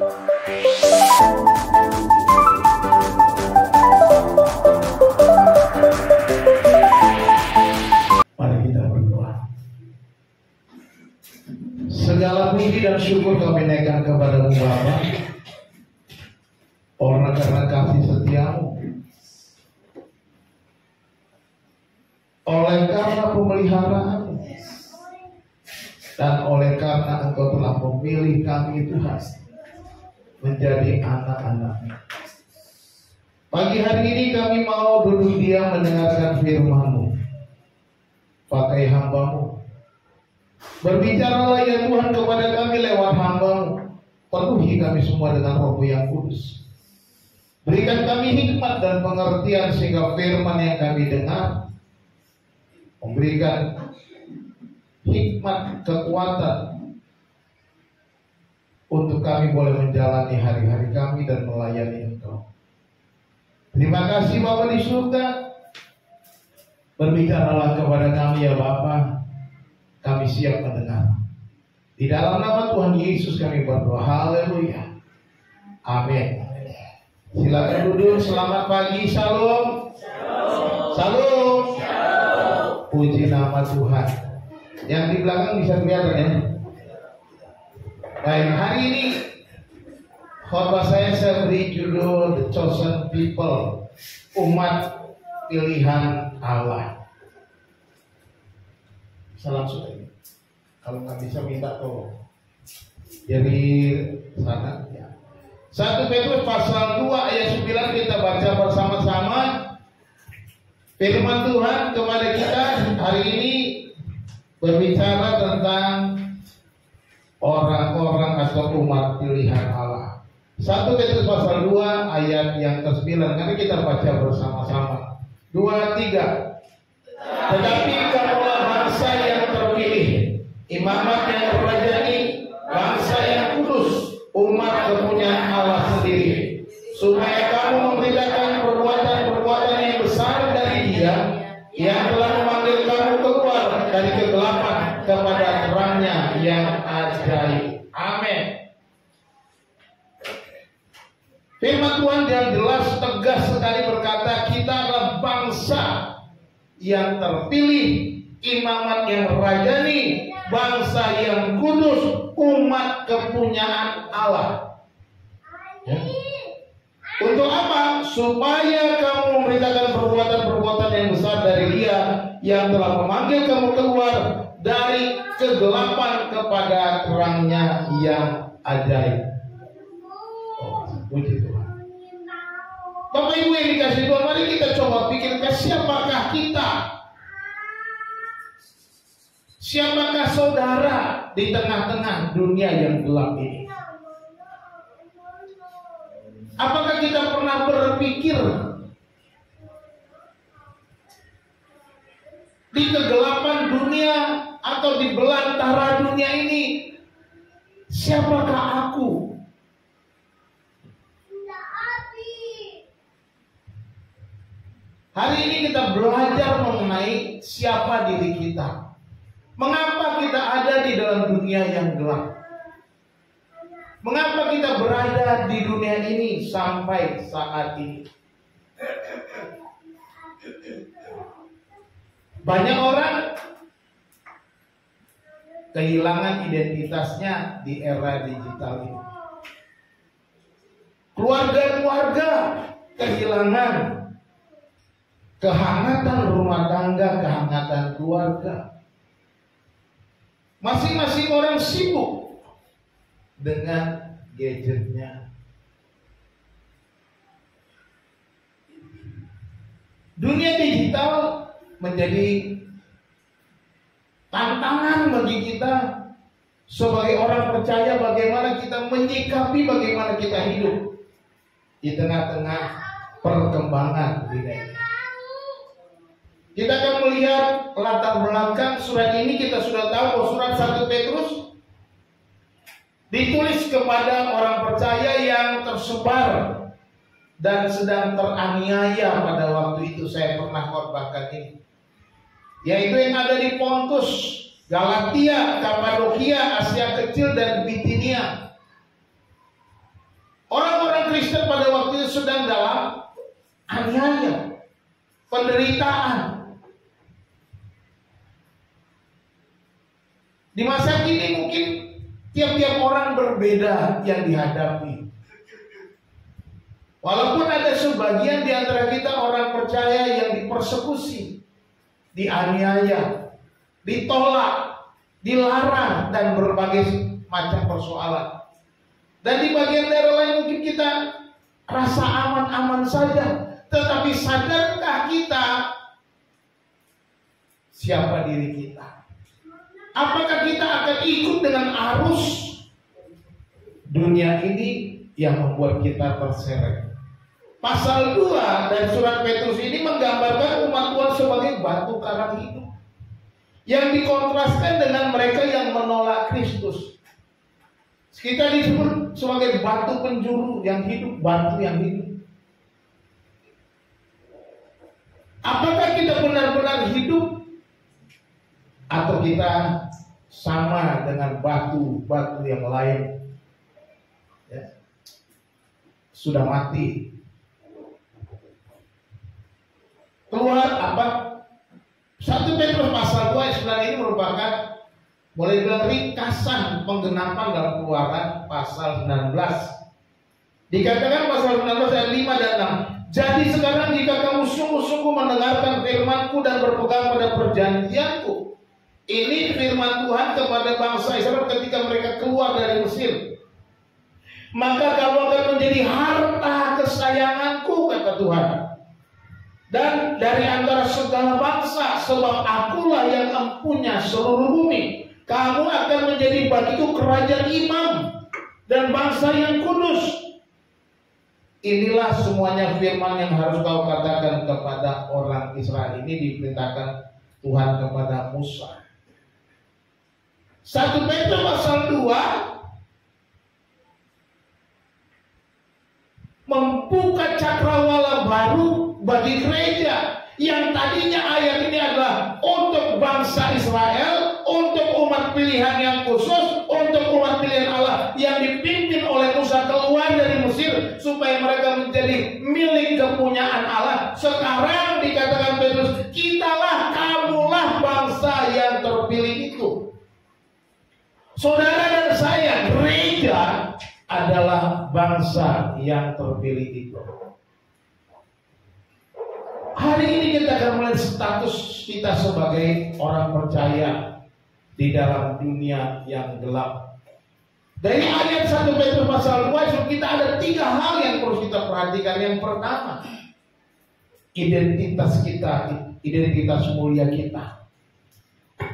Mari kita berdoa. Segala puji dan syukur kami naikkan kepada-Mu Bapa, oleh karena kasih setiamu, oleh karena pemeliharaan, dan oleh karena Engkau telah memilih kami Tuhan menjadi anak-anak-Mu. Pagi hari ini kami mau duduk diam mendengarkan firman-Mu. Pakai hamba-Mu. Berbicaralah ya Tuhan kepada kami lewat hamba-Mu. Penuhi kami semua dengan Roh-Mu yang kudus. Berikan kami hikmat dan pengertian sehingga firman yang kami dengar memberikan hikmat, kekuatan untuk kami boleh menjalani hari-hari kami dan melayani Engkau. Terima kasih Bapa di surga. Berbicaralah kepada kami ya Bapa. Kami siap mendengar. Di dalam nama Tuhan Yesus kami berdoa. Haleluya. Amin. Silakan duduk. Selamat pagi. Shalom. Shalom. Puji nama Tuhan. Yang di belakang bisa kelihatan ya. Baik, hari ini khotbah saya beri judul The Chosen People, umat pilihan Allah. Salam suci. Kalau nggak bisa minta tolong dari sana ya. 1 Petrus pasal 2 ayat 9 kita baca bersama-sama. Firman Tuhan kepada kita hari ini berbicara tentang orang-orang atau umat pilihan Allah. 1 Petrus pasal 2 ayat yang ke-9. Nanti kita baca bersama-sama. 2, 3. Tetapi kamulah bangsa yang terpilih, imamat yang terrajani, bangsa yang kudus, umat kepunyaan Allah sendiri, supaya kamu memberitakan perbuatan-perbuatan yang besar dari Dia yang telah memanggil kamu keluar dari kegelapan kepada terang-Nya yang ajaib. Amin. Firman Tuhan yang jelas tegas sekali berkata, kita adalah bangsa yang terpilih, imamat yang rajani, bangsa yang kudus, umat kepunyaan Allah. Ya. Untuk apa? Supaya kamu memberitakan perbuatan-perbuatan yang besar dari Dia yang telah memanggil kamu keluar dari kegelapan kepada terang-Nya yang ajaib. Oh, puji Tuhan. Bapak Ibu yang dikasih Tuhan, mari kita coba pikirkan siapakah kita? Siapakah saudara di tengah-tengah dunia yang gelap ini? Apakah kita pernah berpikir di kegelapan dunia atau di belantara dunia ini, siapakah aku? Hari ini kita belajar mengenai siapa diri kita. Mengapa kita ada di dalam dunia yang gelap? Mengapa kita berada di dunia ini sampai saat ini? Banyak orang kehilangan identitasnya di era digital ini. Keluarga-keluarga kehilangan kehangatan rumah tangga, kehangatan keluarga. Masing-masing orang sibuk dengan gadgetnya. Dunia digital menjadi tantangan bagi kita sebagai orang percaya, bagaimana kita menyikapi, bagaimana kita hidup di tengah-tengah perkembangan dunia. Kita akan melihat latar belakang surat ini. Kita sudah tahu bahwa surat 1 Petrus ditulis kepada orang percaya yang tersebar dan sedang teraniaya pada waktu itu. Saya pernah khotbahkan ini, yaitu yang ada di Pontus, Galatia, Kapadokia, Asia Kecil dan Bitinia. sedang dalam aniaya, penderitaan. Di masa kini mungkin tiap-tiap orang berbeda yang dihadapi. Walaupun ada sebagian di antara kita orang percaya yang dipersekusi, dianiaya, ditolak, dilarang, dan berbagai macam persoalan. Dan di bagian daerah lain mungkin kita rasa aman-aman saja. Tetapi sadarkah kita siapa diri kita? Apakah kita akan ikut dengan arus dunia ini yang membuat kita terseret? Pasal 2 dari surat Petrus ini menggambarkan umat Tuhan sebagai batu karang hidup, yang dikontraskan dengan mereka yang menolak Kristus. Kita disebut sebagai batu penjuru yang hidup, batu yang hidup. Apakah kita benar-benar hidup, atau kita sama dengan batu-batu yang lain, ya, sudah mati? Keluar apa? 1 Petrus pasal 2 ayat 9 ini merupakan, boleh dibilang, ringkasan penggenapan dalam Keluaran pasal 19. Dikatakan pasal 19 ayat 5 dan 6. Jadi sekarang jika kamu sungguh-sungguh mendengarkan firman-Ku dan berpegang pada perjanjian-Ku. Ini firman Tuhan kepada bangsa Israel ketika mereka keluar dari Mesir. Maka kamu akan menjadi harta kesayangan-Ku, kata Tuhan. Dan dari antara segala bangsa, sebab Akulah yang empunya seluruh bumi. Kamu akan menjadi bagiku kerajaan imam dan bangsa yang kudus. Inilah semuanya firman yang harus kau katakan kepada orang Israel. Ini diperintahkan Tuhan kepada Musa. 1 Petrus pasal 2 membuka cakrawala baru bagi gereja, yang tadinya ayat ini adalah untuk bangsa Israel, untuk umat pilihan yang khusus, untuk umat pilihan Allah yang dipimpin oleh Musa keluar dari Mesir supaya mereka menjadi milik kepunyaan Allah. Sekarang dikatakan Petrus, kitalah, kamulah bangsa yang terpilih itu. Saudara dan saya, gereja adalah bangsa yang terpilih itu. Hari ini kita akan melihat status kita sebagai orang percaya di dalam dunia yang gelap. Dari ayat 1 Petrus pasal 2 kita ada 3 hal yang perlu kita perhatikan. Yang pertama, identitas kita, identitas mulia kita.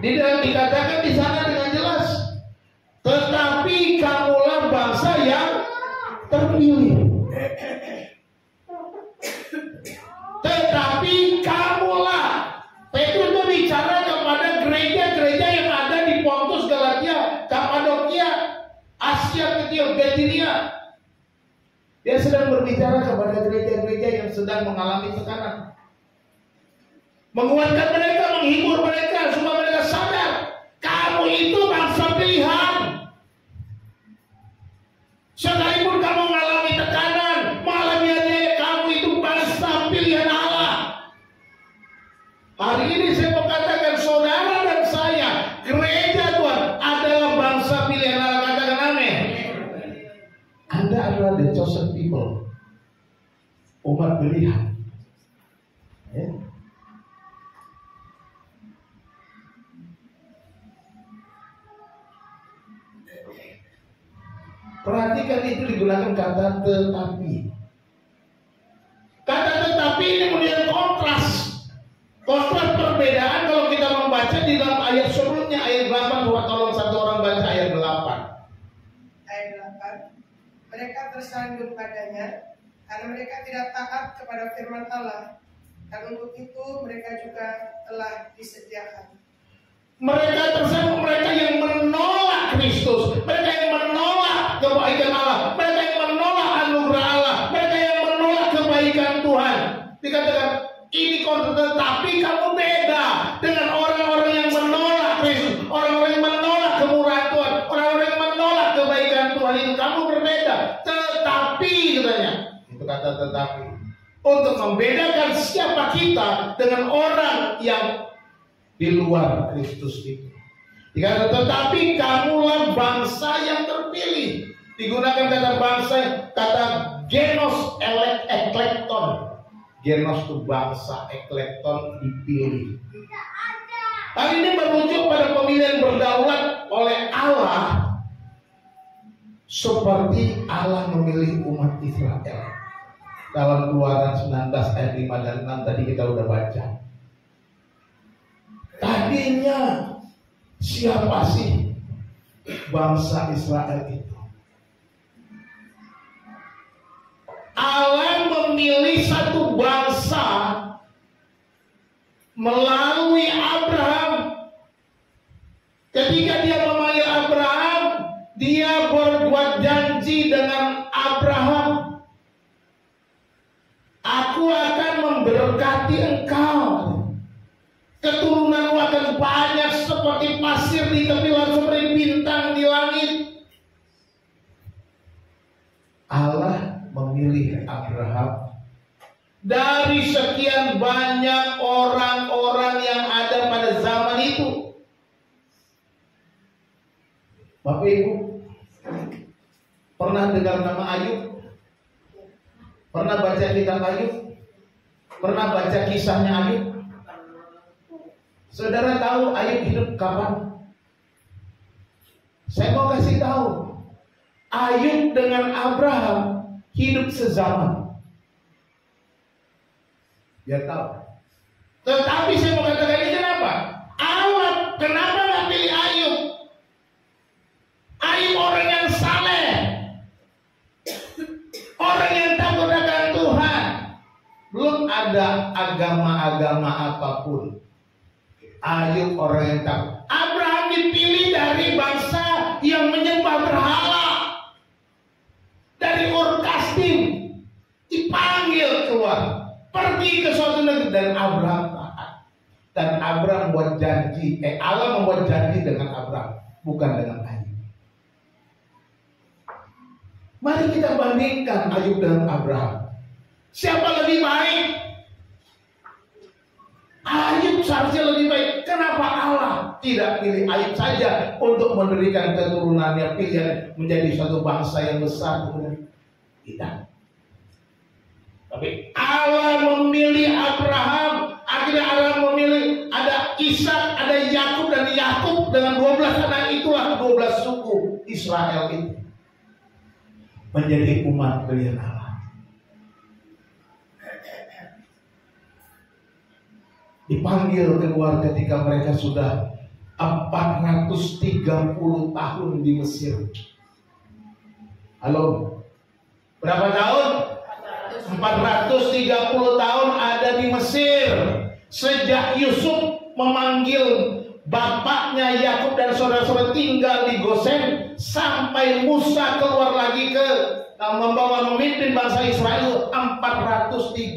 Di dalam dikatakan di sana dengan jelas, tetapi kamulah bangsa yang terpilih. Tetapi kamulah. Petrus itu bicara kepada gereja-gereja yang ada di Pontus, Galatia, Kapadokia, Asia Kecil, Bitinia. Dia sedang berbicara kepada gereja-gereja yang sedang mengalami tekanan, menguatkan mereka, menghibur mereka supaya mereka sadar, kamu itu bangsa pilihan. Sekalipun kamu mengalami tekanan, mengalami kamu itu bangsa pilihan Allah. Hari ini saya mau katakan, saudara dan saya, gereja Tuhan adalah bangsa pilihan Allah. Katakan amin. Anda adalah the chosen people, umat pilihan. Ya. Perhatikan itu digunakan kata tetapi. Kata tetapi ini kemudian kontras. Kontras perbedaan kalau kita membaca di dalam ayat sebelumnya, ayat 8. Tolong satu orang baca ayat 8. Ayat 8. Mereka tersandung padanya karena mereka tidak taat kepada firman Allah, dan untuk itu mereka juga telah disediakan. Mereka tersandung, mereka yang menolak Kristus, mereka yang menolak kebaikan Allah, mereka yang menolak anugerah Allah, mereka yang menolak kebaikan Tuhan. Dikatakan ini konten, tapi kamu beda dengan orang-orang yang menolak Kristus, orang-orang yang menolak kemurahan Tuhan, orang-orang yang menolak kebaikan Tuhan. Itu kamu berbeda. Tetapi katanya, itu kata tetapi, untuk membedakan siapa kita dengan orang yang di luar Kristus itu. Dikata tetapi kamulah bangsa yang terpilih. Digunakan kata bangsa, kata genos eklekton. Genos itu bangsa, eklekton dipilih. Hal ini merujuk pada pemilihan berdaulat oleh Allah, seperti Allah memilih umat Israel. Dalam Keluaran 19 ayat 5 dan 6 tadi kita udah baca. Tadinya siapa sih bangsa Israel itu? Allah memilih satu bangsa melalui Abraham. Ketika dia memanggil Abraham, dia berbuat janji dengan Abraham, aku akan memberkati engkau, keturunanmu akan banyak seperti pasir di tepi laut, seperti bintang di langit. Allah memilih Abraham dari sekian banyak orang-orang yang ada pada zaman itu. Bapak Ibu, pernah dengar nama Ayub? Pernah baca kitab Ayub? Pernah baca kisahnya Ayub? Saudara tahu Ayub hidup kapan? Saya mau kasih tahu, Ayub dengan Abraham hidup sezaman. Biar tahu. Tetapi saya mau katakan ini kenapa? Allah kenapa nggak pilih Ayub? Ayub orang yang saleh, orang yang takut akan Tuhan. Belum ada agama-agama apapun. Ayub orang yang takut. Abraham dipilih dari bangsa yang menyembah berhala, dari Ur Kasdim, dipanggil keluar, pergi ke suatu negeri, dan Abraham taat. Dan Abraham membuat janji, Allah membuat janji dengan Abraham, bukan dengan Ayub. Mari kita bandingkan Ayub dengan Abraham. Siapa lebih baik? Ayub seharusnya lebih baik. Kenapa Allah tidak pilih Ayub saja untuk memberikan keturunannya, pilihan menjadi suatu bangsa yang besar? Tidak. Tapi Allah memilih Abraham. Akhirnya Allah memilih, ada Ishak, ada Yakub, dan Yakub dengan 12 anak itulah 12 suku Israel itu menjadi umat pilihan Allah. Dipanggil keluar ketika mereka sudah 430 tahun di Mesir. Halo, berapa tahun? 430 tahun ada di Mesir. Sejak Yusuf memanggil bapaknya Yakub dan saudara-saudara tinggal di Gosen, sampai Musa keluar lagi ke membawa memimpin bangsa Israel 430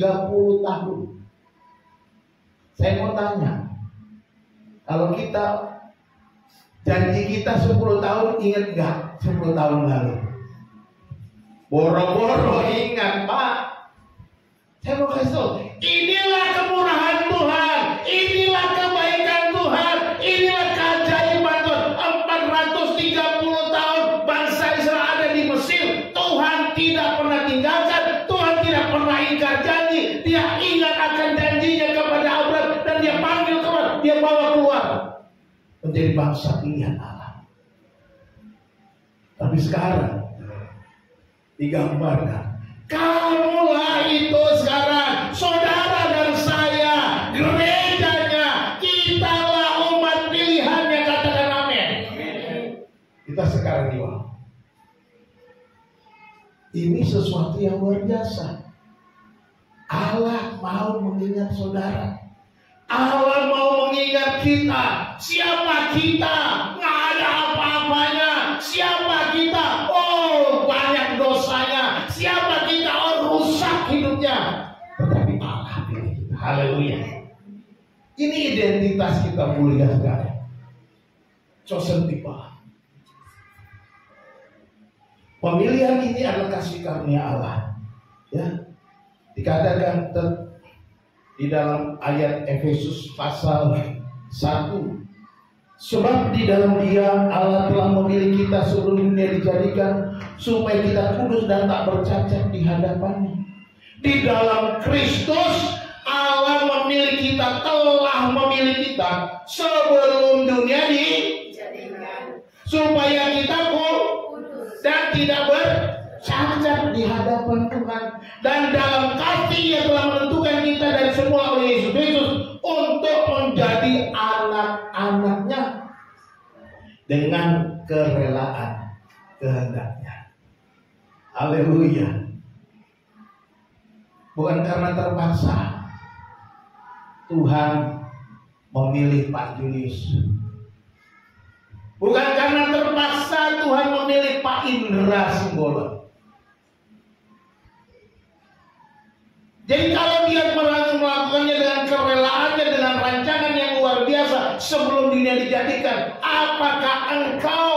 tahun. Saya mau tanya, kalau kita janji kita 10 tahun, ingat gak 10 tahun lalu? Boro-boro ingat, Pak. Saya mau kasih tahu, inilah kemurahan Tuhan, inilah kebaikan Tuhan, inilah keajaiban Tuhan. 430 tahun bangsa Israel ada di Mesir, Tuhan tidak pernah tinggalkan, Tuhan tidak pernah ingkar janji. Dia ingat akan janjinya kepada Abraham, dan dia panggil keluar, dia bawa keluar menjadi bangsa pilihan Allah. Tapi sekarang digambarkan, kamulah itu sekarang, saudara dan saya, gerejanya, kitalah umat pilihannya, katakan amin. Kita sekarang di bawah. Ini sesuatu yang luar biasa. Allah mau mengingat saudara. Allah mau mengingat kita. Siapa kita? Nggak ada apa-apanya. Siapa kita? Oh, banyak dosanya. Siapa kita? Oh, rusak hidupnya. Tetapi Allah pilih kita. Haleluya. Ini identitas kita mulia sekali. Chosen people. Pemilihan ini adalah kasih karunia Allah. Ya, dikatakan di dalam ayat Efesus pasal 1, sebab di dalam Dia Allah telah memilih kita sebelum dunia dijadikan, supaya kita kudus dan tak bercacat di hadapan-Nya. Di dalam Kristus Allah memilih kita, telah memilih kita sebelum dunia dijadikan, supaya kita kudus dan tidak bercacat di hadapan Tuhan. Dan dalam kasih Ia telah menentukan kita dari semula oleh Yesus Kristus untuk menjadi anak-anak-Nya dengan kerelaan kehendak-Nya. Haleluya. Bukan karena terpaksa Tuhan memilih Pak Julius. Bukan karena terpaksa Tuhan memilih Pak Indra Simbolon. Jadi kalau Dia melakukannya dengan kerelaannya, dengan rancangan yang luar biasa sebelum dunia dijadikan, apakah engkau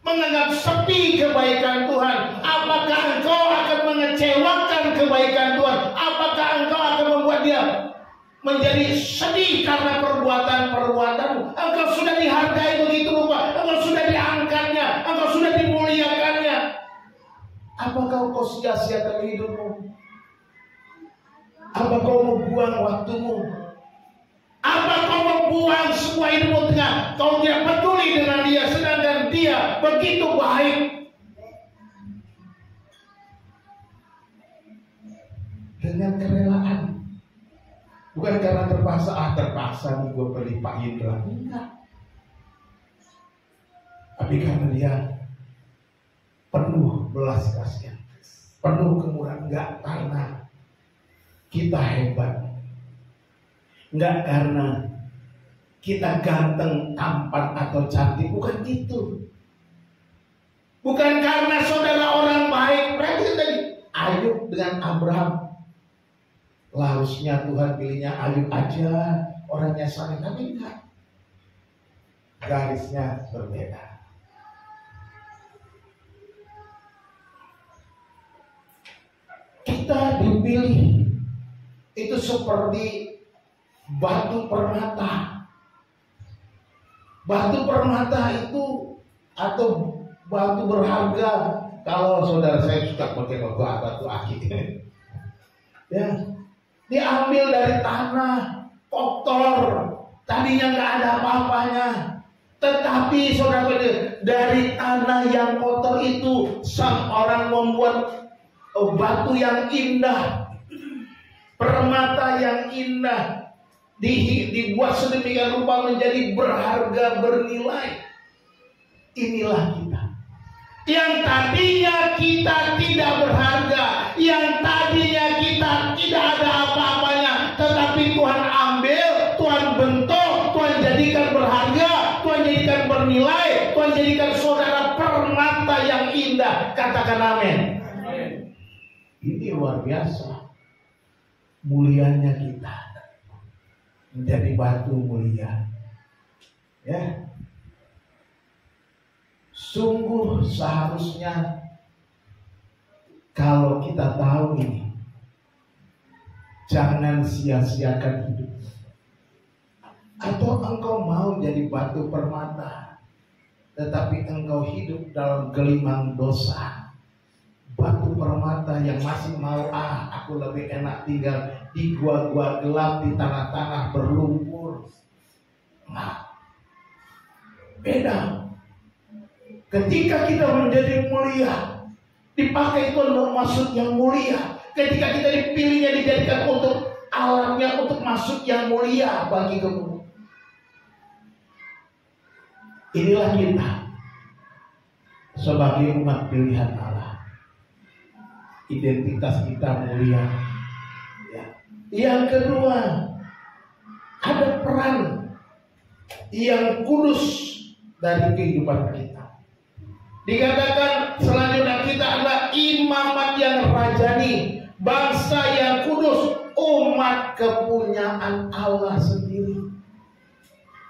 menganggap sepi kebaikan Tuhan? Apakah engkau akan mengecewakan kebaikan Tuhan? Apakah engkau akan membuat Dia menjadi sedih karena perbuatan-perbuatanmu? Engkau sudah dihargai begitu rupa, engkau sudah diangkatnya, engkau sudah dimuliakannya. Apakah kau sia-siakan hidupmu? Apa kau membuang waktumu? Apa kau membuang semua hidupmu tengah kau tidak peduli dengan Dia, sedangkan Dia begitu baik? Dengan kerelaan, bukan karena terpaksa nih gue pilih Pak Indra, enggak. Tapi karena Dia penuh belas kasihan, penuh kemurahan. Enggak karena kita hebat, enggak karena kita ganteng, tampan atau cantik, bukan itu. Bukan karena saudara orang baik. Perhatikan tadi Ayub dengan Abraham. Harusnya Tuhan pilihnya Ayub aja, orangnya saleh, tapi enggak. Garisnya berbeda. Kita dipilih itu seperti batu permata. Batu permata itu atau batu berharga. Kalau saudara saya suka pakai batu akik, ya, diambil dari tanah kotor, tadinya nggak ada apa-apanya. Tetapi saudara, dari tanah yang kotor itu sang orang membuat batu yang indah, permata yang indah, dibuat sedemikian rupa menjadi berharga, bernilai. Inilah kita, yang tadinya kita tidak berharga, yang tadinya kita tidak ada apa-apanya, tetapi Tuhan ambil, Tuhan bentuk, Tuhan jadikan berharga, Tuhan jadikan bernilai, Tuhan jadikan saudara permata yang indah. Katakan amin. Ini luar biasa. Mulianya kita menjadi batu mulia, ya. Sungguh seharusnya kalau kita tahu ini, jangan sia-siakan hidup. Atau engkau mau jadi batu permata, tetapi engkau hidup dalam gelimang dosa. Batu permata yang masih mau, aku lebih enak tinggal di gua-gua gelap, di tanah-tanah berlumpur. Nah, beda. Ketika kita menjadi mulia, dipakai itu untuk maksud yang mulia. Ketika kita dipilihnya, dijadikan untuk alamnya, untuk maksud yang mulia bagi kamu. Inilah kita sebagai umat pilihan Allah. Identitas kita mulia, ya. Yang kedua, ada peran yang kudus dari kehidupan kita. Dikatakan selanjutnya kita adalah imamat yang rajani, bangsa yang kudus, umat kepunyaan Allah sendiri.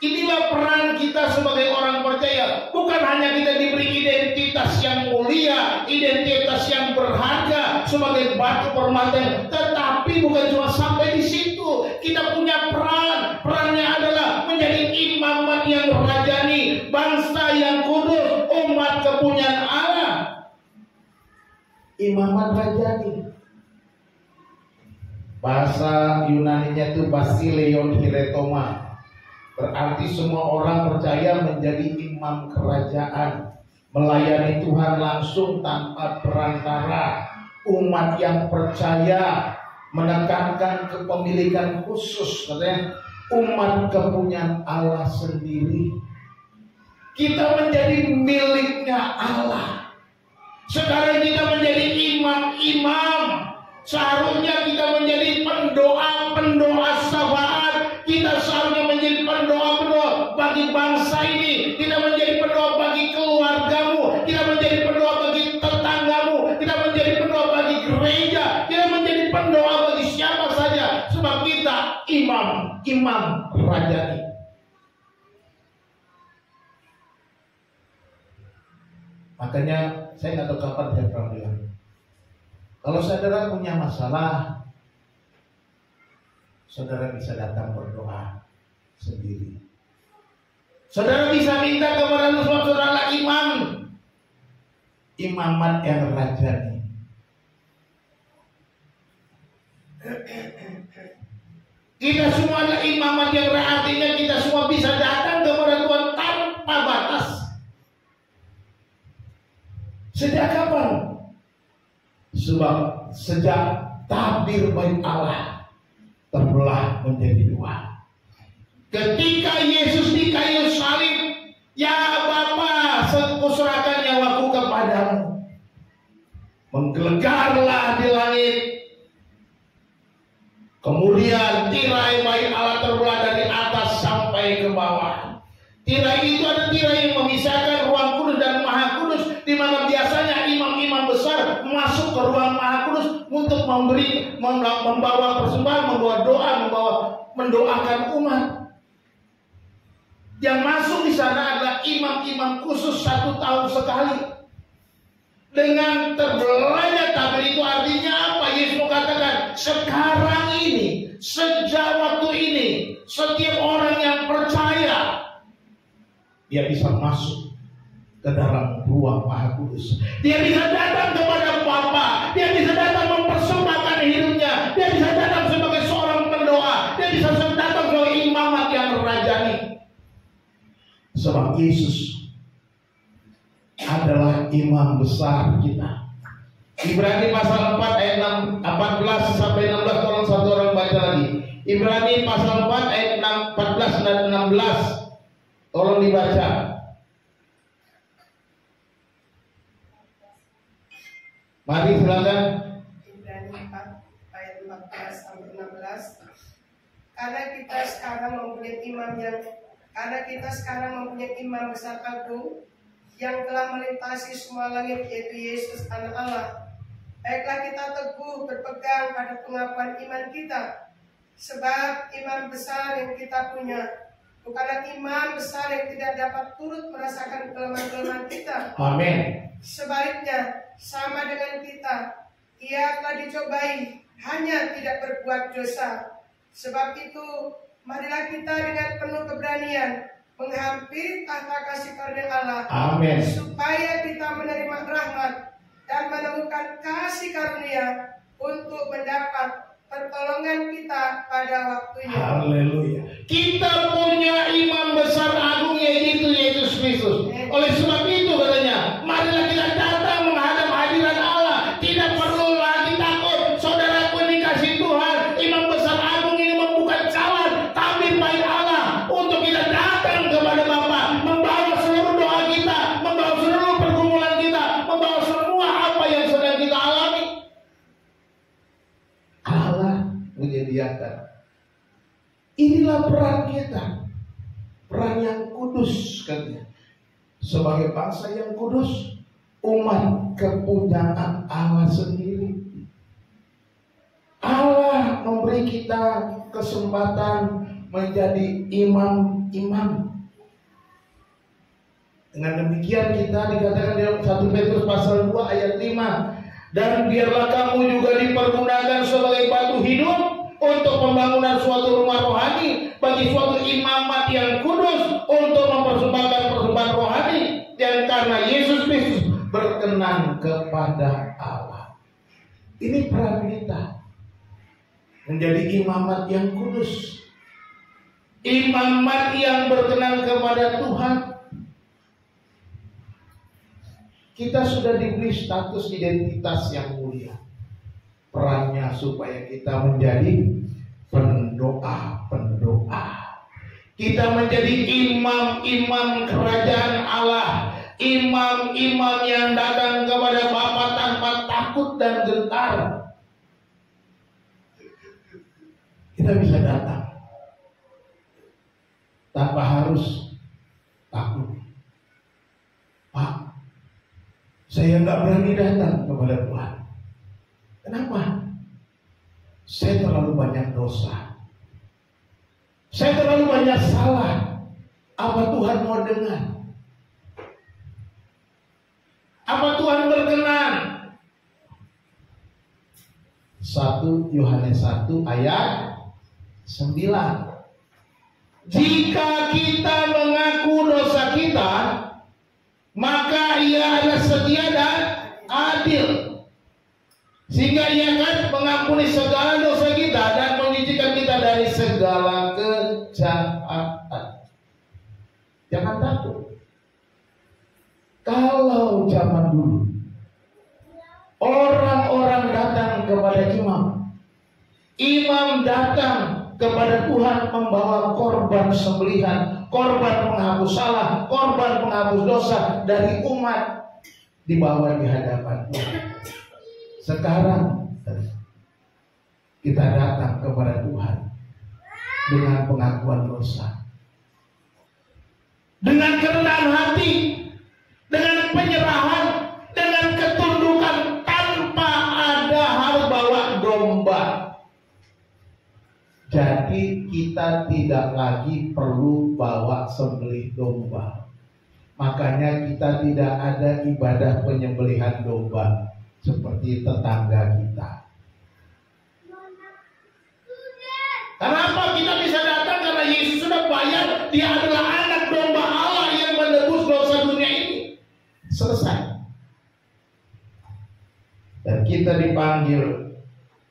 Inilah peran kita sebagai orang percaya. Bukan hanya kita diberi identitas yang mulia, identitas yang berharga, sebagai batu permata. Tetapi bukan cuma sampai di situ. Kita punya peran. Perannya adalah menjadi imamat yang rajani, bangsa yang kudus, umat kepunyaan Allah. Imamat rajani. Bahasa Yunaninya itu Basileon Hiretoma. Berarti semua orang percaya menjadi imam kerajaan, melayani Tuhan langsung tanpa perantara. Umat yang percaya menekankan kepemilikan khusus, katanya umat kepunyaan Allah sendiri. Kita menjadi miliknya Allah. Sekarang kita menjadi imam-imam. Seharusnya kita menjadi pendoa syafaat. Kita seharusnya menjadi pendoa bagi bangsa ini. Kita menjadi pendoa bagi keluargamu. Kita menjadi pendoa bagi tetanggamu. Kita menjadi pendoa bagi gereja. Kita menjadi pendoa bagi siapa saja. Sebab kita imam rajani. Makanya saya nggak tahu kapan saya pernah bilang, kalau saudara punya masalah, saudara bisa datang berdoa sendiri. Saudara bisa minta kepada Allah, sebab saudara imam, imamat yang rajani. Kita semua adalah imamat yang artinya kita semua bisa datang kepada Tuhan tanpa batas. Sejak kapan? Sebab sejak tabir bait Allah terbelah menjadi dua. Ketika Yesus di kayu salib, ya Bapa, kuserahkan nyawaku kepadamu. Menggelegarlah di langit. Kemudian tirai bait Allah terbelah dari atas sampai ke bawah. Tirai itu ada tirai yang memisahkan ruang kudus dan maha kudus, di mana biasanya imam-imam besar masuk ke ruang maha kudus untuk membawa persembahan, membawa doa, mendoakan umat. Yang masuk di sana adalah imam-imam khusus 1 tahun sekali. Dengan terbelahnya tabir itu artinya apa? Yesus mengatakan sekarang ini, sejak waktu ini, setiap orang yang percaya dia bisa masuk ke dalam ruang maha kudus. Dia bisa datang kepada Bapa. Dia bisa datang mempersembahkan hidupnya. Dia bisa datang sebagai seorang pendoa. Dia bisa datang sebagai imamat yang rajani. Sebab Yesus adalah imam besar kita. Ibrani pasal 4 ayat 14 sampai 16. Tolong satu orang baca lagi. Ibrani pasal 4 ayat 14 dan 16. Tolong dibaca. Mari silakan. Ibrani 4 ayat 14 sampai 16. Karena kita sekarang mempunyai imam besar agung yang telah melintasi semua langit, yaitu Yesus anak Allah. Baiklah kita teguh berpegang pada pengakuan iman kita, sebab imam besar yang kita punya bukanlah imam besar yang tidak dapat turut merasakan kelemahan-kelemahan kita. Amin. Sebaliknya, sama dengan kita, ia telah dicobai, hanya tidak berbuat dosa. Sebab itu, marilah kita dengan penuh keberanian menghampiri tahta kasih karunia Allah. Amin. Supaya kita menerima rahmat dan menemukan kasih karunia untuk mendapat pertolongan kita pada waktunya. Haleluya. Kita punya imam besar agung, yaitu Yesus Kristus. Oleh sebab itu katanya, marilah kita datang menghadap hadirat Allah. Tidak perlu lagi takut. Saudara pun dikasih Tuhan, imam besar agung ini membuka jalan tabir bait Allah untuk kita datang kepada Bapa, membawa seluruh doa kita, membawa seluruh pergumulan kita, membawa semua apa yang sedang kita alami. Allah menyediakan. Inilah peran kita, peran yang kudus katanya. Sebagai bangsa yang kudus, umat kepunyaan Allah sendiri. Allah memberi kita kesempatan menjadi imam-imam. Dengan demikian kita dikatakan dalam 1 Petrus pasal 2 ayat 5, Dan biarlah kamu juga dipergunakan sebagai batu hidup untuk pembangunan suatu rumah rohani, bagi suatu imamat yang kudus, untuk mempersembahkan persembahan rohani, dan karena Yesus Kristus berkenan kepada Allah. Ini peran kita, menjadi imamat yang kudus, imamat yang berkenan kepada Tuhan. Kita sudah diberi status identitas yang mulia. Perannya supaya kita menjadi pendoa-pendoa. Kita menjadi imam-imam kerajaan Allah, imam-imam yang datang kepada Bapa tanpa takut dan gentar. Kita bisa datang tanpa harus takut. Pak, saya nggak berani datang kepada Tuhan. Kenapa? Saya terlalu banyak dosa. Saya terlalu banyak salah. Apa Tuhan mau dengar? Apa Tuhan berkenan? 1 Yohanes 1 ayat 9. Jika kita mengaku dosa kita, maka Ia adalah setia dan adil, sehingga Ia akan mengampuni segala dosa kita dan menyucikan kita dari segala kejahatan. Jangan takut. Kalau zaman dulu orang-orang datang kepada imam datang kepada Tuhan membawa korban sembelihan, korban penghapus salah, korban penghapus dosa dari umat, dibawa di hadapan Tuhan. Sekarang kita datang kepada Tuhan dengan pengakuan dosa, dengan kerendahan hati, dengan penyerahan, dengan ketundukan, tanpa ada harus bawa domba. Jadi kita tidak lagi perlu bawa sembelih domba. Makanya kita tidak ada ibadah penyembelihan domba seperti tetangga kita. Kenapa kita bisa datang? Karena Yesus sudah bayar. Dia adalah anak domba Allah yang menebus dosa dunia ini. Selesai. Dan kita dipanggil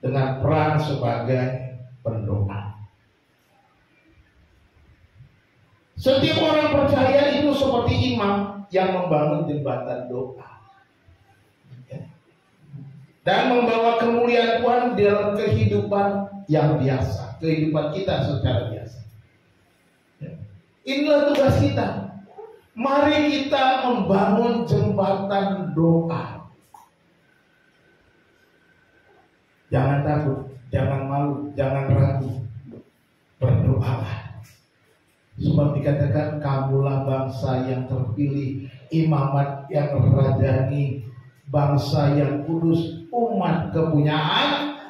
dengan peran sebagai pendoa. Setiap orang percaya itu seperti imam yang membangun jembatan doa dan membawa kemuliaan Tuhan dalam kehidupan yang biasa, kehidupan kita secara biasa. Inilah tugas kita. Mari kita membangun jembatan doa. Jangan takut, jangan malu, jangan ragu. Berdoalah. Sebab dikatakan kamulah bangsa yang terpilih, imamat yang rajani, bangsa yang kudus, umat kepunyaan.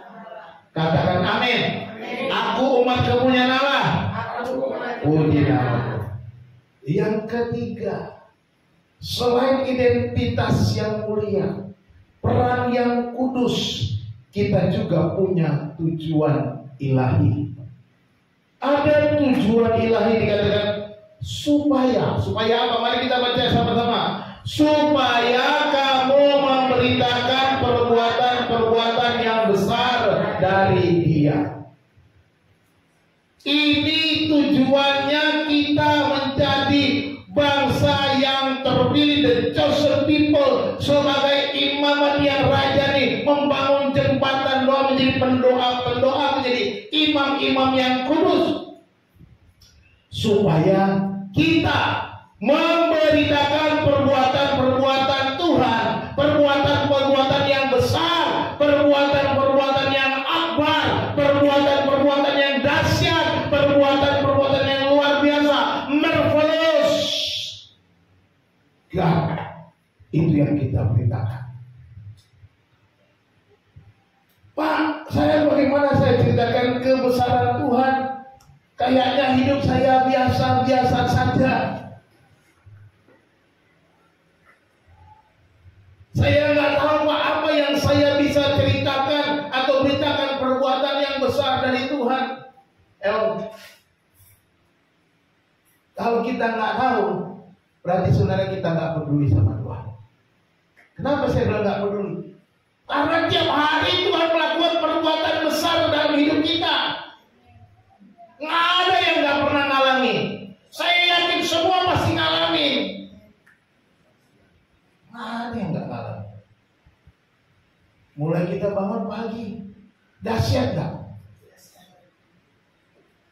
Katakan amin. Aku umat kepunyaan Allah. Puji nama. Yang ketiga, selain identitas yang mulia, peran yang kudus, kita juga punya tujuan ilahi. Ada tujuan ilahi, dikatakan supaya apa? Mari kita baca sama-sama. Supaya kamu memberitakan perbuatan-perbuatan yang besar dari Dia. Ini tujuannya kita menjadi bangsa yang terpilih, the chosen people, sebagai imamat yang rajani, membangun jembatan doa, menjadi pendoa-pendoa, menjadi imam-imam yang kudus, supaya kita memberitakan perbuatan-perbuatan Tuhan, perbuatan-perbuatan yang besar, perbuatan-perbuatan yang akbar, perbuatan-perbuatan yang dahsyat, perbuatan-perbuatan yang luar biasa, marvelous. God, itu yang kita beritakan. Pak, bagaimana saya ceritakan kebesaran Tuhan? Kayaknya hidup saya biasa-biasa saja. Saya nggak tahu apa yang yang saya bisa ceritakan atau beritakan perbuatan yang besar dari Tuhan. Kalau kita nggak tahu, berarti saudara kita nggak peduli sama Tuhan. Kenapa saya bilang nggak peduli? Karena tiap hari Tuhan melakukan perbuatan besar dalam hidup kita. Nggak ada yang nggak pernah ngalamin. Saya yakin semua pasti ngalamin. Nggak ada yang nggak ngalamin. Mulai kita bangun pagi, dahsyat nggak?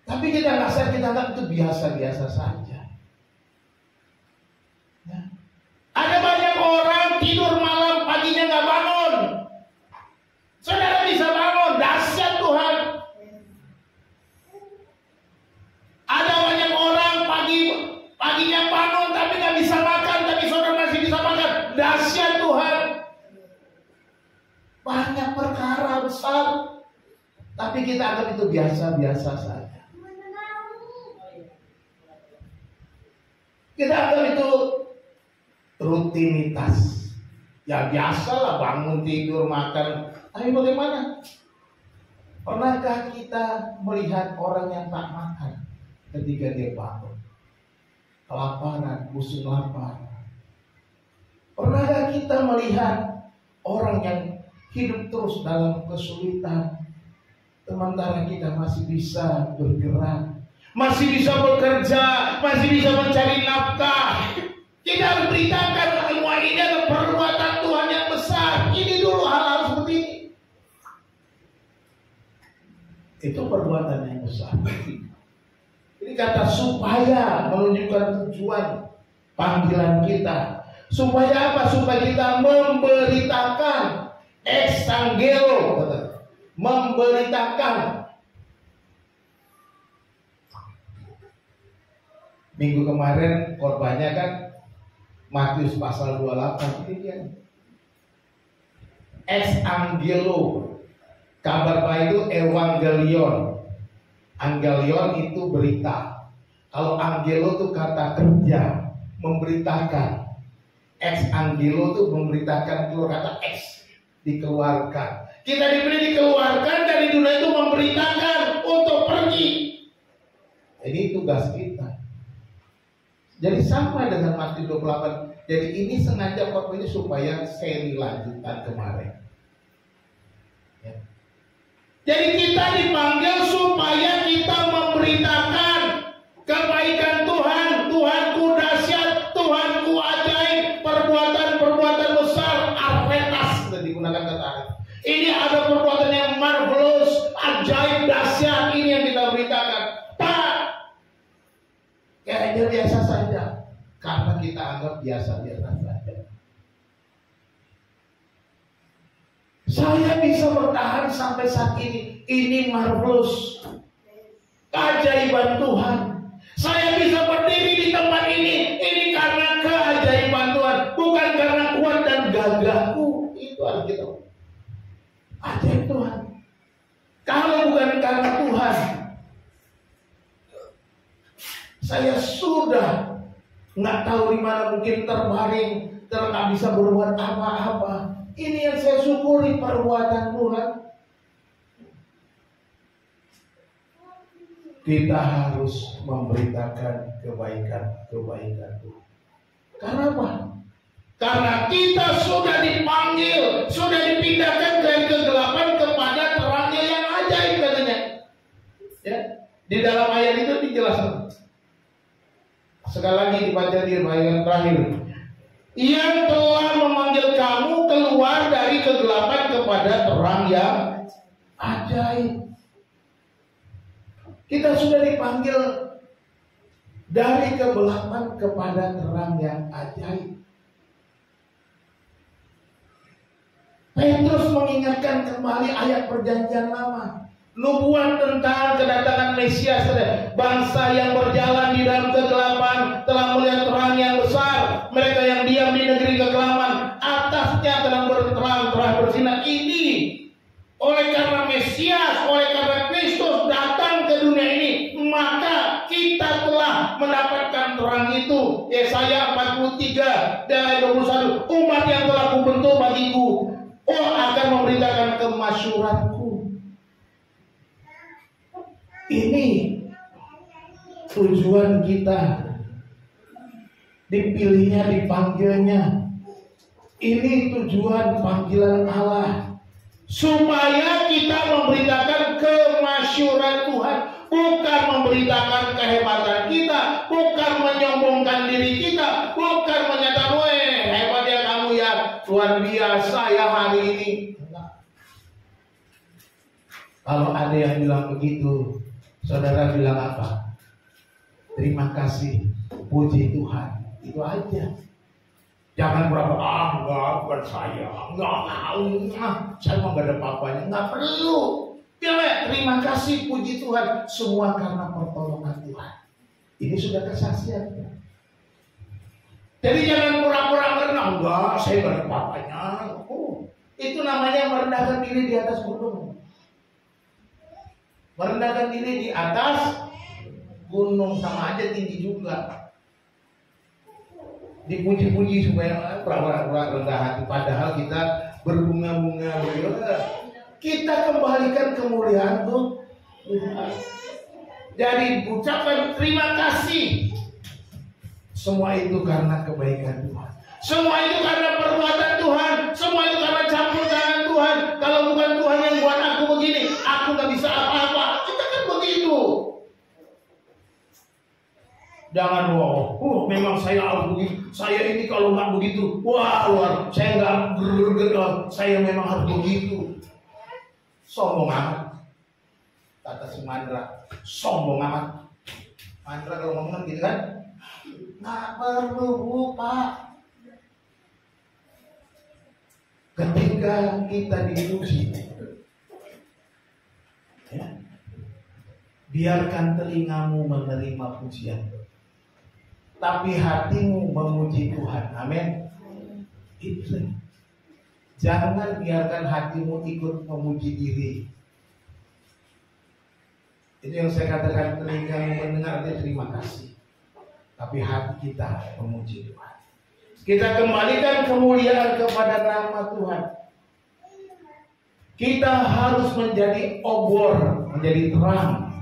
Tapi kita nggak sadar, kita anggap itu biasa-biasa saja. Ya. Ada banyak orang tidur malam, paginya nggak bangun. Saudara bisa bangun, dahsyat Tuhan. Ada banyak orang paginya bangun tapi nggak bisa makan, tapi saudara masih bisa makan, dahsyat Tuhan. Banyak perkara besar, tapi kita anggap itu biasa-biasa saja. Kita anggap itu rutinitas. Ya biasalah bangun, tidur, makan. Tapi bagaimana? Pernahkah kita melihat orang yang tak makan ketika dia bangun? Kelaparan, busuk lapar. Pernahkah kita melihat orang yang hidup terus dalam kesulitan, sementara kita masih bisa bergerak, masih bisa bekerja, masih bisa mencari nafkah? Kita harus beritakan semua ini adalah perbuatan Tuhan yang besar. Ini dulu hal-hal seperti ini. Itu perbuatan yang besar. Ini kata supaya menunjukkan tujuan panggilan kita. Supaya apa? Supaya kita memberitakan exangelo, memberitakan. Minggu kemarin korbannya kan Matius pasal 28 ini dia. Exangelo. Kabar baik itu evangelion. Angelion itu berita. Kalau angelo itu kata kerja, memberitakan. Exangelo itu memberitakan, keluar kata ex, dikeluarkan. Kita diberi dikeluarkan dari dunia itu memberitakan untuk pergi. Ini tugas kita. Jadi sama dengan Matius 28. Jadi ini sengaja khotbah ini supaya seri lanjutan kemarin. Ya. Jadi kita dipanggil supaya kita memberitakan kebaikan Tuhan. Tuhanku dahsyat, Tuhanku ajaib, perbuatan-perbuatan besar, arvetas, sudah digunakan kata. Ini ada perbuatan yang marvelous, ajaib, dahsyat. Ini yang kita beritakan. Kayaknya biasa saja, karena kita anggap biasa-biasa saja. Saya bisa bertahan sampai saat ini marvelous, keajaiban Tuhan. Saya bisa berdiri di tempat ini karena keajaiban Tuhan, bukan karena kuat dan gagahku. Itu harus kita. Ajaib Tuhan. Kalau bukan karena Tuhan, saya sudah nggak tahu di mana, mungkin terbaring, nggak bisa berbuat apa-apa. Ini yang saya syukuri, perbuatan Tuhan. Kita harus memberitakan kebaikan Tuhan. Karena apa? Karena kita sudah dipanggil, sudah dipindahkan dari kegelapan kepada terangnya yang ajaib katanya. Ya, di dalam ayat itu dijelaskan. Sekali lagi dibaca di ayat terakhir. Yang telah memanggil kamu keluar dari kegelapan kepada terang yang ajaib. Kita sudah dipanggil dari kegelapan kepada terang yang ajaib. Petrus mengingatkan kembali ayat perjanjian lama. Nubuat tentang kedatangan Mesias, bangsa yang berjalan di dalam kegelapan telah melihat terang yang besar. Mereka yang diam di negeri kegelapan, atasnya telah berterang, telah bersinar. Ini oleh karena Mesias, oleh karena Kristus datang ke dunia ini, maka kita telah mendapatkan terang itu. Yesaya 43 dan ayat 21. Umat yang telah kubentuk bagiku, agar kemasyuratku. Ini tujuan kita, dipilihnya, dipanggilnya. Ini tujuan panggilan Allah, supaya kita memberitakan kemasyuran Tuhan, bukan memberitakan kehebatan kita, bukan menyombongkan diri kita, bukan menyatakan, weh hebat ya kamu ya, luar biasa ya hari ini. Kalau ada yang bilang begitu, saudara bilang apa? Terima kasih, puji Tuhan, itu aja. Jangan berapa, enggak, bukan saya, enggak mau, saya mau gak ada apa-apanya, enggak perlu. Ya, terima kasih, puji Tuhan, semua karena pertolongan Tuhan. Ini sudah kesaksian. Jadi jangan pura-pura merendah, enggak, saya gak ada apa-apanya. Itu namanya merendahkan diri di atas gunung. Merendahkan diri di atas gunung, sama aja tinggi juga. Dipuji-puji supaya pura-pura rendah hati, padahal kita berbunga-bunga berdoa. Kita kembalikan kemuliaan Tuhan. Jadi ucapkan terima kasih. Semua itu karena kebaikan Tuhan. Semua itu karena perbuatan Tuhan. Semua itu karena campur tangan Tuhan. Kalau bukan Tuhan yang buat aku begini, aku gak bisa apa-apa. Kita kan begitu. Jangan memang saya harus begitu. Saya ini kalau nggak begitu, luar. Saya nggak saya memang harus begitu. Sombong amat, kata si Mandra. Sombong amat. Mandra kalau ngomong gitu kan, nggak perlu Pak. Ketika kita dipuji, ya, biarkan telingamu menerima pujian, tapi hatimu memuji Tuhan. Amin. Itu. Jangan biarkan hatimu ikut memuji diri. Itu yang saya katakan, telingamu mendengar dia terima kasih, tapi hati kita memuji Tuhan. Kita kembalikan kemuliaan kepada nama Tuhan. Kita harus menjadi obor, menjadi terang.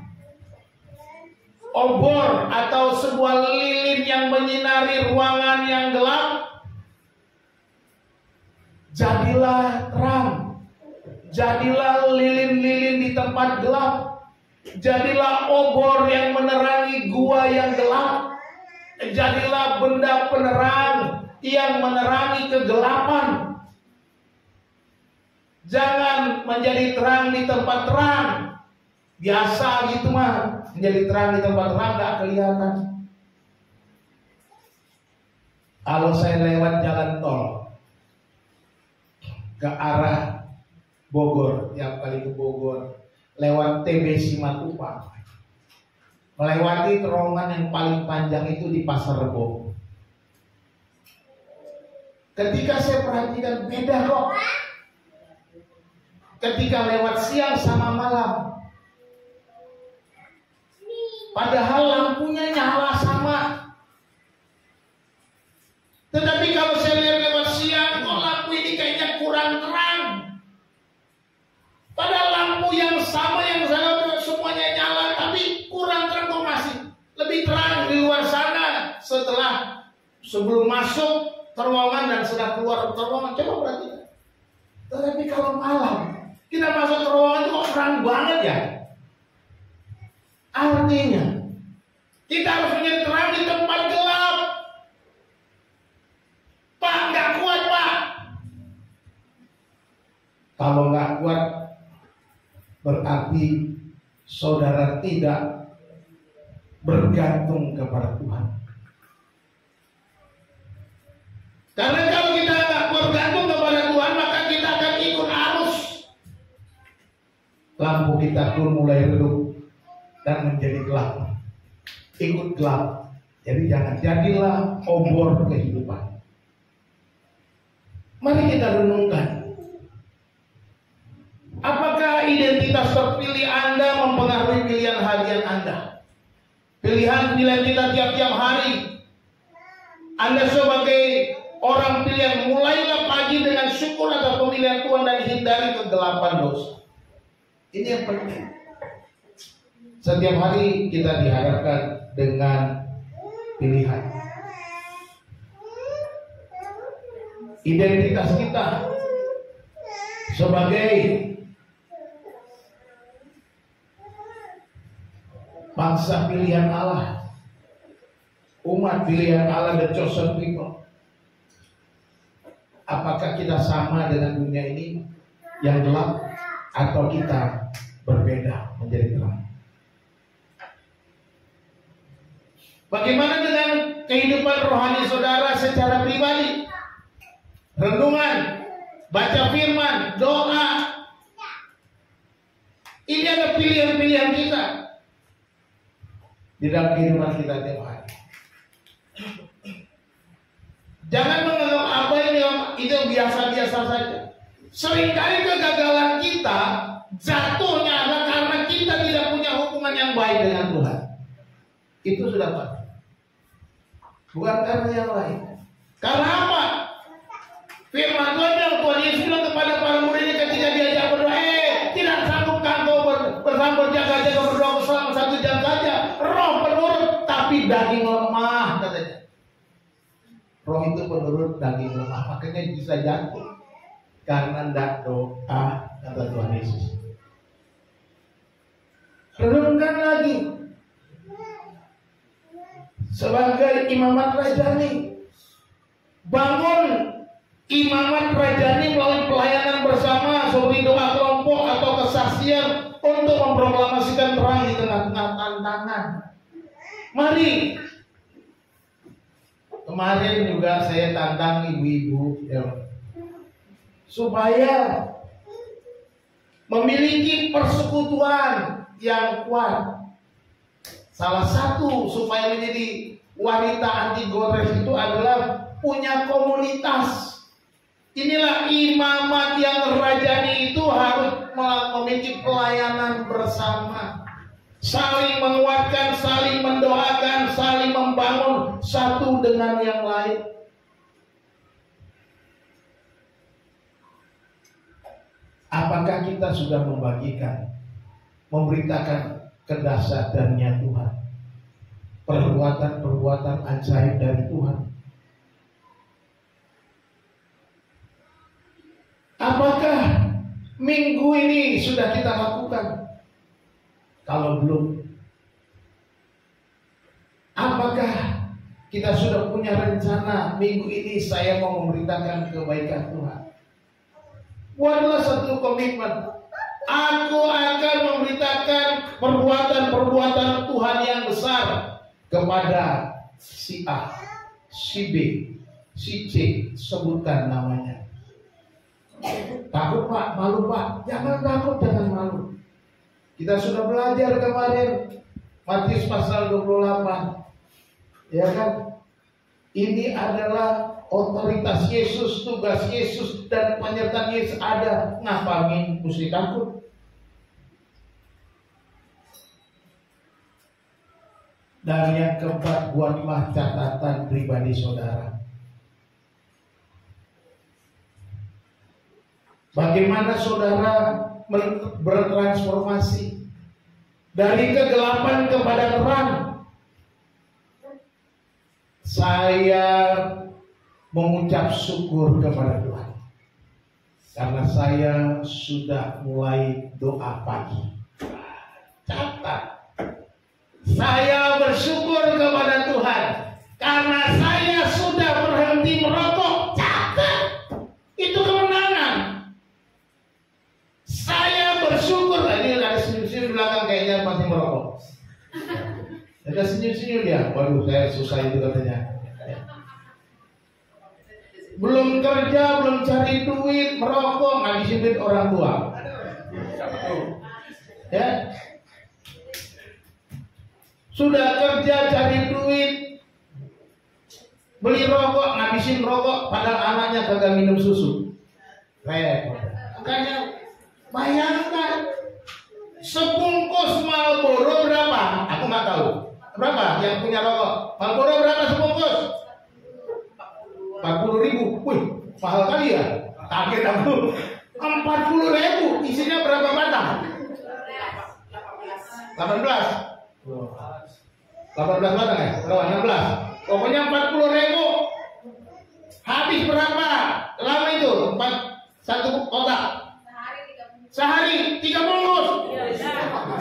Obor atau sebuah lilin yang menyinari ruangan yang gelap. Jadilah terang. Jadilah lilin-lilin di tempat gelap. Jadilah obor yang menerangi gua yang gelap. Jadilah benda penerang yang menerangi kegelapan. Jangan menjadi terang di tempat terang. Biasa gitu mah, menjadi terang di tempat terang gak kelihatan. Kalau saya lewat jalan tol ke arah Bogor, tiap kali ke Bogor, lewat TB Simatupang, melewati terowongan yang paling panjang itu di Pasar Rebo. Ketika saya perhatikan, beda kok. Ketika lewat siang sama malam, padahal lampunya nyala sama. Tetapi kalau saya lihat lewat siang, kok lampu ini kayaknya kurang terang. Padahal lampu yang sama yang saya semuanya nyala, tapi kurang terang, kok masih lebih terang di luar sana. Sebelum masuk terowongan dan sudah keluar terowongan, coba perhatikan. Tetapi kalau malam kita masuk terowongan itu kok terang banget ya. Artinya kita harus menjadi terang di tempat gelap. Pak, nggak kuat Pak. Kalau nggak kuat, berarti saudara tidak bergantung kepada Tuhan. Karena kalau kita nggak bergantung kepada Tuhan, maka kita akan ikut arus. Lampu kita pun mulai redup dan menjadi gelap. Ikut gelap. Jadi jadilah obor kehidupan. Mari kita renungkan. Apakah identitas terpilih Anda mempengaruhi pilihan harian Anda? Pilihan-pilihan kita tiap-tiap hari. Anda sebagai orang pilihan, mulailah pagi dengan syukur atas pemilihan Tuhan dan hindari kegelapan dosa. Ini yang penting. Setiap hari kita dihadapkan dengan pilihan. Identitas kita sebagai bangsa pilihan Allah, umat pilihan Allah, the chosen people. Apakah kita sama dengan dunia ini yang gelap, atau kita berbeda menjadi terang? Bagaimana dengan kehidupan rohani saudara secara pribadi? Renungan, baca firman, doa. Ini ada pilihan-pilihan kita di dalam kehidupan kita tiap hari. Jangan menganggap apa ini itu biasa-biasa saja. Seringkali kegagalan kita jatuhnya adalah karena kita tidak punya hubungan yang baik dengan Tuhan. Itu sudah pasti. Bukan karena yang lain. Karena apa? Firman Tuhan yang Tuhan Yesus bilang kepada para muridnya ketika diajak berdoa, tidak sanggupkah kau bersama berjaga-jaga berdoa selama 1 jam saja? Roh penurut, tapi daging lemah, katanya. Roh itu penurut, daging lemah, makanya bisa jatuh karena tidak doa, kata Tuhan Yesus. Renungkan lagi. Sebagai imamat rajani, bangun imamat rajani melalui pelayanan bersama seperti doa kelompok atau kesaksian untuk memproklamasikan terang di tengah-tengah tantangan. Mari. Kemarin juga saya tantang ibu-ibu supaya memiliki persekutuan yang kuat. Salah satu supaya menjadi wanita anti gores itu adalah punya komunitas. Inilah imamat yang rajani itu harus memiliki pelayanan bersama, saling menguatkan, saling mendoakan, saling membangun satu dengan yang lain. Apakah kita sudah membagikan, memberitakan kedahsyatannya Tuhan, perbuatan-perbuatan ajaib dari Tuhan? Apakah minggu ini sudah kita lakukan? Kalau belum, apakah kita sudah punya rencana minggu ini saya mau memberitakan kebaikan Tuhan? Buatlah satu komitmen. Aku akan memberitakan perbuatan-perbuatan Tuhan yang besar kepada si A, si B, si C, sebutkan namanya. Takut Pak, malu Pak. Jangan takut, jangan malu. Kita sudah belajar kemarin Matius pasal 28. Ya kan? Ini adalah otoritas Yesus, tugas Yesus, dan penyertaan Yesus ada. Ngapain mesti takut? Dan yang keempat, buatlah catatan pribadi saudara. Bagaimana saudara bertransformasi dari kegelapan kepada terang? Saya mengucap syukur kepada Tuhan karena saya sudah mulai doa pagi. Catat, saya bersyukur kepada Tuhan karena saya sudah berhenti merokok. Catat, itu kemenangan. Saya bersyukur. Ini ada senyum-senyum di belakang, kayaknya masih merokok. Ada senyum-senyum dia. Waduh, saya susah itu katanya. Belum kerja, belum cari duit, merokok, ngabisin duit orang tua. Ya. Sudah kerja, cari duit, beli rokok, ngabisin rokok, padahal anaknya kagak minum susu. Repot. Makanya bayangkan, sebungkus Marlboro berapa? Aku nggak tahu. Berapa yang punya rokok? Marlboro berapa sebungkus? 40.000. Wih, mahal kali ya. Kaget aku. 40.000. Isinya berapa batang? 18. 18 batang ya? Berapa? 16. Pokoknya 40.000. Habis berapa lama itu? Satu kotak. Sehari 3 bungkus.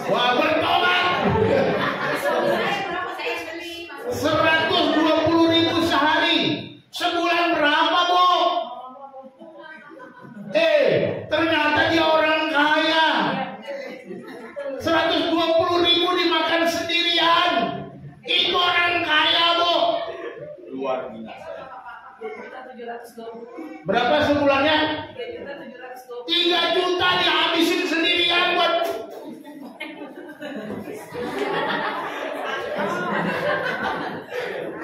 Wah, bertobat. 120.000 sehari. Sebulan berapa, Bu? Ternyata dia orang kaya. 120.000 dimakan sendirian. Itu orang kaya, Bu. Luar biasa. Berapa sebulannya? 3 juta dihabisin sendirian buat.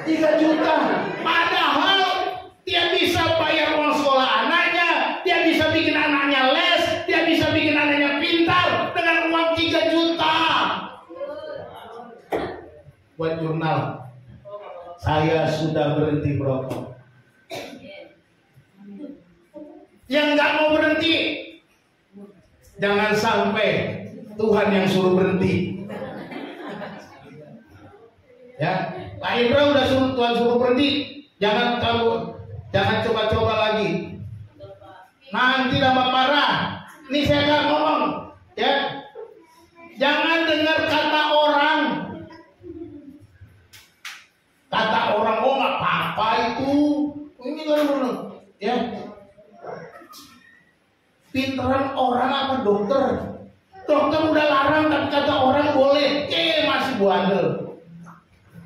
3 juta. Padahal dia bisa bayar uang sekolah anaknya, dia bisa bikin anaknya les, dia bisa bikin anaknya pintar dengan uang 3 juta. Buat jurnal. Saya sudah berhenti merokok. Yang nggak mau berhenti, jangan sampai Tuhan yang suruh berhenti. Ya, Pak Indra udah Tuhan suruh berhenti, jangan coba-coba lagi. Nanti tambah parah. Ini saya nggak ngomong, ya. Jangan dengar kata orang. Kata orang, oh nggak apa-apa itu. Ini kan ya. Pinteran orang apa dokter? Dokter udah larang tapi kata orang boleh. Masih bandel.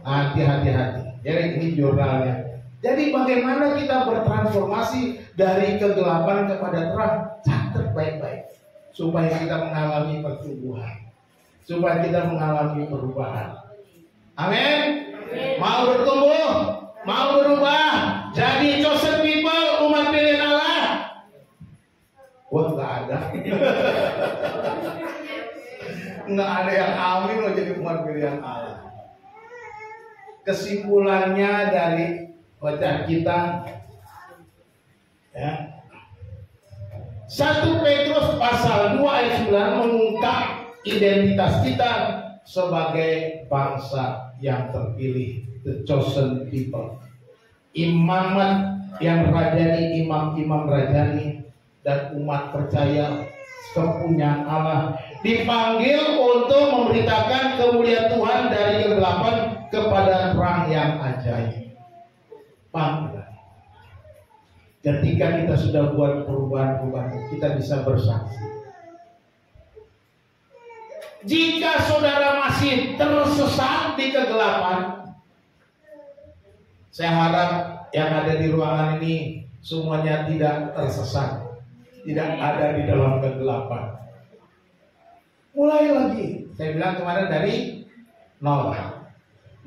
Hati-hati. Jadi ini jurnalnya. Jadi bagaimana kita bertransformasi dari kegelapan kepada terang? Catat baik-baik supaya kita mengalami pertumbuhan, supaya kita mengalami perubahan. Amin. Mau bertumbuh, mau berubah, jadi chosen people, umat pilihan Allah. Wah, nggak ada. Nggak ada yang amin loh jadi umat pilihan Allah. Kesimpulannya dari bacaan kita, ya. 1 Petrus pasal 2 ayat 9 mengungkap identitas kita sebagai bangsa yang terpilih, the chosen people. Imamat yang rajani, imam-imam rajani, dan umat percaya kepunyaan Allah dipanggil untuk memberitakan kemuliaan Tuhan dari kegelapan kepada terang yang ajaib. Panggilan. Ketika kita sudah buat perubahan-perubahan, kita bisa bersaksi. Jika saudara masih tersesat di kegelapan, saya harap yang ada di ruangan ini semuanya tidak tersesat, tidak ada di dalam kegelapan. Mulai lagi, saya bilang kemarin dari nol.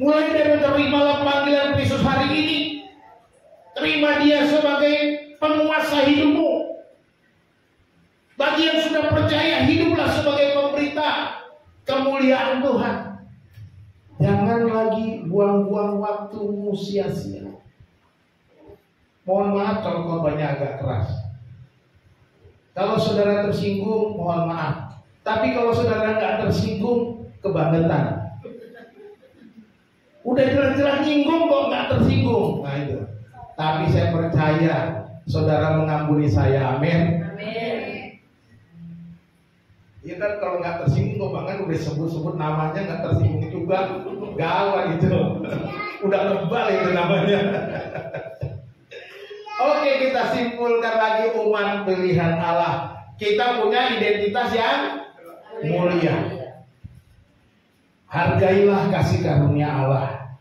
Mulai dari terimalah panggilan Kristus hari ini. Terima dia sebagai penguasa hidupmu. Bagi yang sudah percaya, hiduplah sebagai pemberita kemuliaan Tuhan. Jangan lagi buang-buang waktumu sia-sia. Mohon maaf kalau khotbahnya agak keras. Kalau saudara tersinggung, mohon maaf. Tapi kalau saudara nggak tersinggung, kebangetan. Udah jelas-jelas nyinggung kok nggak tersinggung. Nah itu. Tapi saya percaya saudara mengampuni saya. Amin. Amin. Ya kan kalau nggak tersinggung kok bahkan udah sebut-sebut namanya nggak tersinggung juga, gawat itu. Udah kebal itu namanya. Oke, kita simpulkan lagi umat pilihan Allah. Kita punya identitas yang mulia. Hargailah kasih karunia Allah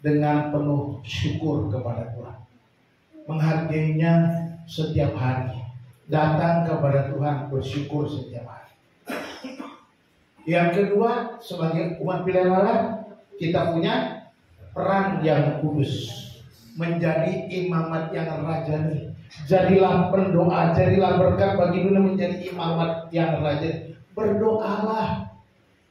dengan penuh syukur kepada Tuhan. Menghargainya setiap hari. Datang kepada Tuhan bersyukur setiap hari. Yang kedua, sebagai umat pilihan Allah, kita punya peran yang kudus. Menjadi imamat yang rajani. Jadilah pendoa, jadilah berkat bagi dunia menjadi imamat yang rajani. Berdoalah.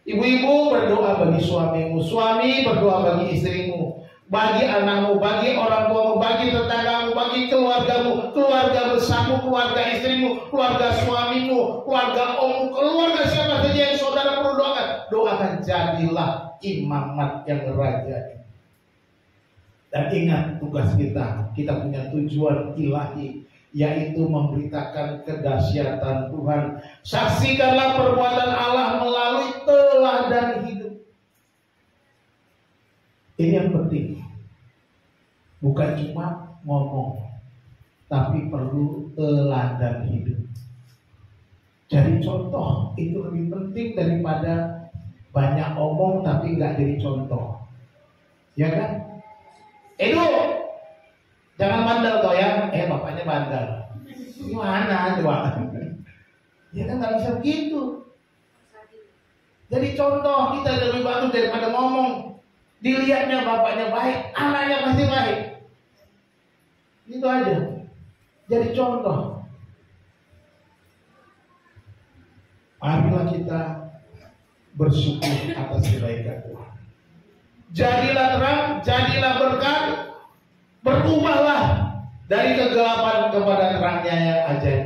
Ibu-ibu berdoa bagi suamimu, suami berdoa bagi istrimu, bagi anakmu, bagi orang tuamu, bagi tetanggamu, bagi keluargamu, keluarga besarmu, keluarga istrimu, keluarga suamimu, keluarga ommu, keluarga siapa saja yang saudara perlu doakan. doakan jadilah imamat yang rajani. Dan ingat tugas kita punya tujuan ilahi, yaitu memberitakan kedahsyatan Tuhan. Saksikanlah perbuatan Allah melalui teladan hidup. Ini yang penting. Bukan cuma ngomong, tapi perlu teladan hidup. Jadi contoh itu lebih penting daripada banyak omong tapi nggak jadi contoh. Ya kan? Edo, jangan bandel kau ya. Bapaknya bandel. Gimana coba? Ya kan nggak bisa begitu. Jadi contoh kita lebih bagus daripada ngomong. Dilihatnya bapaknya baik, anaknya pasti baik. Itu aja. Jadi contoh. Marilah kita bersyukur atas kebaikan Tuhan. Jadilah terang, jadilah berkat, berubahlah dari kegelapan kepada terangnya yang ajaib.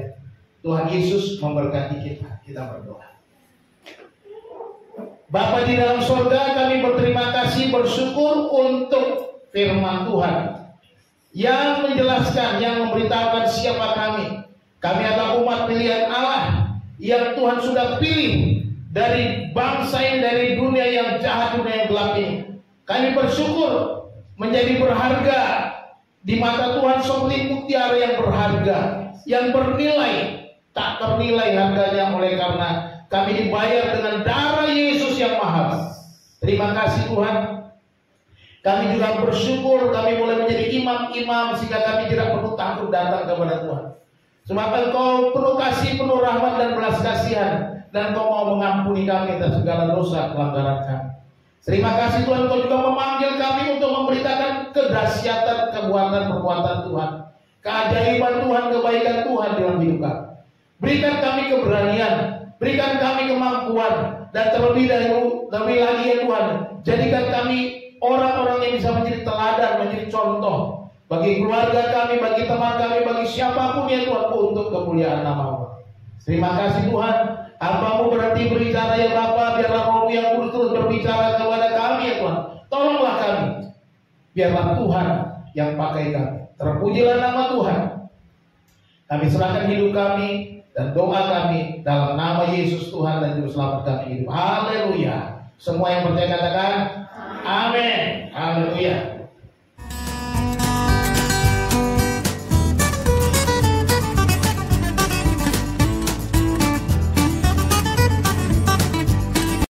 Tuhan Yesus memberkati kita. Kita berdoa. Bapa di dalam surga, kami berterima kasih, bersyukur untuk firman Tuhan yang menjelaskan, yang memberitahukan siapa kami. Kami adalah umat pilihan Allah yang Tuhan sudah pilih dari bangsa yang dari dunia yang jahat, dunia yang gelap ini. Kami bersyukur menjadi berharga di mata Tuhan seperti mutiara yang berharga, yang bernilai, tak ternilai harganya oleh karena kami dibayar dengan darah Yesus yang mahal. Terima kasih Tuhan. Kami juga bersyukur kami boleh menjadi imam-imam sehingga kami tidak perlu takut datang kepada Tuhan. Sebab Engkau penuh kasih, penuh rahmat dan belas kasihan, dan Engkau mau mengampuni kami atas segala dosa pelanggaran kami. Terima kasih Tuhan, Engkau juga memanggil kami untuk memberitakan kedahsyatan perbuatan Tuhan, keajaiban Tuhan, kebaikan Tuhan dalam hidup kami. Berikan kami keberanian, berikan kami kemampuan, dan terlebih lagi ya Tuhan, jadikan kami orang-orang yang bisa menjadi teladan, menjadi contoh bagi keluarga kami, bagi teman kami, bagi siapapun ya Tuhan, untuk kemuliaan nama-Mu. Terima kasih Tuhan. Hamba-Mu berhenti berbicara ya Bapa, biarlah Roh-Mu yang kudus terus berbicara kepada kami ya Tuhan. Tolonglah kami, biarlah Tuhan yang pakai kami. Terpujilah nama Tuhan. Kami serahkan hidup kami dan doa kami dalam nama Yesus Tuhan dan Juru Selamat kami hidup. Haleluya. Semua yang percaya katakan amin. Haleluya.